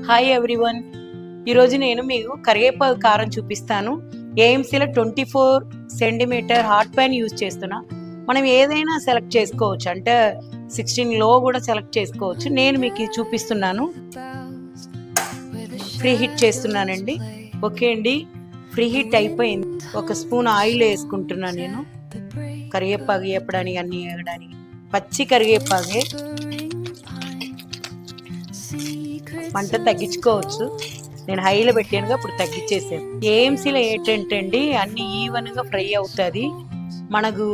Hi everyone. ఈరోజు నేను మీకు కరివేపాకు కారం చూపిస్తాను. ఏఎంసీలో 24 సెంటీమీటర్ హాట్ ప్యాన్ యూజ్ చేస్తున్నా. మనం ఏదైనా సెలెక్ట్ చేసుకోవచ్చు, అంటే 16 లో కూడా సెలెక్ట్ చేసుకోవచ్చు. నేను మీకు ఇది చూపిస్తున్నాను. ఫ్రీ హీట్ చేస్తున్నానండి. ఓకే అండి, ఫ్రీ హీట్ అయిపోయింది. ఒక స్పూన్ ఆయిల్ వేసుకుంటున్నాను నేను. కరివేపాకు వేపడానికి, అన్ని వేయడానికి. పచ్చి కరివేపాకే, మంట తగ్గించుకోవచ్చు. నేను హైలో పెట్టానుగా, ఇప్పుడు తగ్గించేసాను. ఏఎంసీలో ఏంటంటే అండి, అన్ని ఈవెన్గా ఫ్రై అవుతుంది. మనకు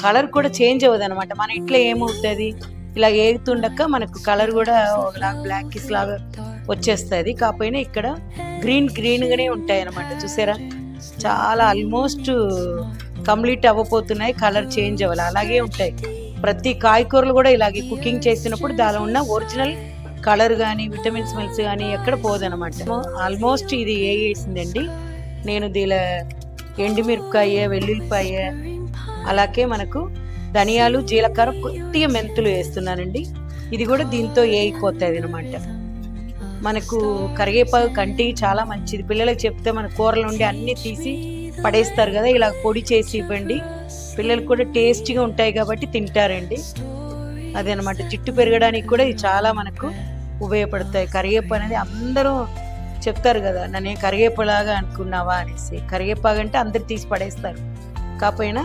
కలర్ కూడా చేంజ్ అవ్వదు అనమాట. మన ఇంట్లో ఏమవుతుంది, ఇలా ఏగుతుండక మనకు కలర్ కూడా ఒకలాగా బ్లాక్ లాగా వచ్చేస్తుంది. కాకపోయినా ఇక్కడ గ్రీన్గానే ఉంటాయి అనమాట. చూసారా, చాలా ఆల్మోస్ట్ కంప్లీట్ అవ్వబోతున్నాయి. కలర్ చేంజ్ అవ్వాలి, అలాగే ఉంటాయి. ప్రతి కాయకూరలు కూడా ఇలాగే కుకింగ్ చేసినప్పుడు దానిలో ఉన్న ఒరిజినల్ కలర్ కానీ విటమిన్ స్మెల్స్ కానీ ఎక్కడ పోదనమాట. ఆల్మోస్ట్ ఇది వేసిందండి. నేను దీనిలో ఎండుమిరపకాయ, వెల్లుల్లిపాయ, అలాగే మనకు ధనియాలు, జీలకర్ర, కొద్దిగా మెంతులు వేస్తున్నానండి. ఇది కూడా దీంతో వేగిపోతుంది అనమాట. మనకు కరివేపాకు కంటికి చాలా మంచిది. పిల్లలకు చెప్తే మన కూరల నుండి అన్నీ తీసి పడేస్తారు కదా, ఇలా పొడి చేసి ఇవ్వండి. పిల్లలకు కూడా టేస్టీగా ఉంటాయి కాబట్టి తింటారండి. అదనమాట. జుట్టు పెరగడానికి కూడా ఇది చాలా మనకు ఉపయోగపడతాయి. కరివేపాకు అనేది అందరూ చెప్తారు కదా, నన్ను కరివేపాలాగా అనుకున్నావా అనేసి. కరివేపాకు అంటే అందరు తీసి పడేస్తారు. కాకపోయినా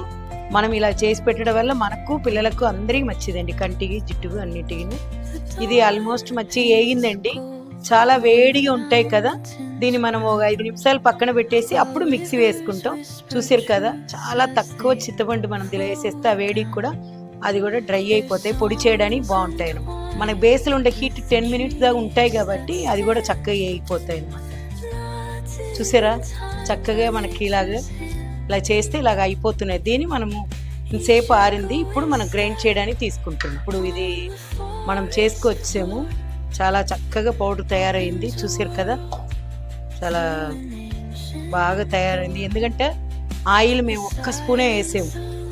మనం ఇలా చేసి పెట్టడం వల్ల మనకు, పిల్లలకు, అందరికీ మంచిదండి. కంటికి, జుట్టుకు, అన్నిటికి. ఇది ఆల్మోస్ట్ మంచిగా వేగిందండి. చాలా వేడిగా ఉంటాయి కదా, దీన్ని మనం ఒక 5 నిమిషాలు పక్కన పెట్టేసి అప్పుడు మిక్సీ వేసుకుంటాం. చూసారు కదా, చాలా తక్కువ చింతపండు మనం దీనిలో వేసేస్తే ఆ వేడికి కూడా అది కూడా డ్రై అయిపోతాయి. పొడి చేయడానికి బాగుంటాయి అనమాట. మనకు బేస్లో ఉండే హీట్ 10 మినిట్స్ దాకా ఉంటాయి కాబట్టి అది కూడా చక్కగా వేగిపోతాయి అనమాట. చూసారా, చక్కగా మనకి ఇలా చేస్తే ఇలాగ అయిపోతున్నాయి. దీన్ని మనము ఇంతసేపు ఆరింది, ఇప్పుడు మనం గ్రైండ్ చేయడానికి తీసుకుంటున్నాం. ఇప్పుడు ఇది మనం చేసుకొచ్చాము. చాలా చక్కగా పౌడర్ తయారైంది. చూసారు కదా, చాలా బాగా తయారైంది. ఎందుకంటే ఆయిల్ మేము 1 స్పూనే వేసాము.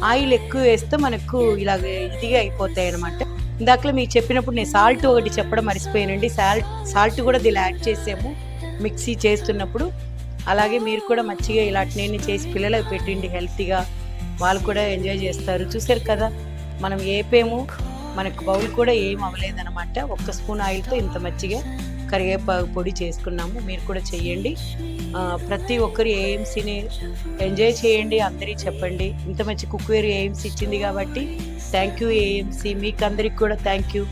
ఆయిల్ ఎక్కువ వేస్తే మనకు ఇలాగ ఇదిగా అయిపోతాయి అనమాట. ఇందాకలో మీకు చెప్పినప్పుడు నేను సాల్ట్ ఒకటి చెప్పడం మర్చిపోయానండి. సాల్ట్ కూడా దీనిలో యాడ్ చేసాము మిక్సీ చేస్తున్నప్పుడు. అలాగే మీరు కూడా మంచిగా ఇలాంటి చేసి పిల్లలకు పెట్టండి, హెల్తీగా. వాళ్ళు కూడా ఎంజాయ్ చేస్తారు. చూసారు కదా, మనం ఏపేము, మనకు బౌల్ కూడా ఏం అవ్వలేదన్నమాట. 1 స్పూన్ ఆయిల్తో ఇంత మంచిగా కరివేపాకు పొడి చేసుకున్నాము. మీరు కూడా చెయ్యండి. ప్రతి ఒక్కరు ఏఎంసీని ఎంజాయ్ చేయండి. అందరికీ చెప్పండి. ఇంత మంచి కుక్వేర్ ఏఎంసీ ఇచ్చింది కాబట్టి థ్యాంక్ యూ ఏఎంసీ. మీకు అందరికి కూడా థ్యాంక్ యూ.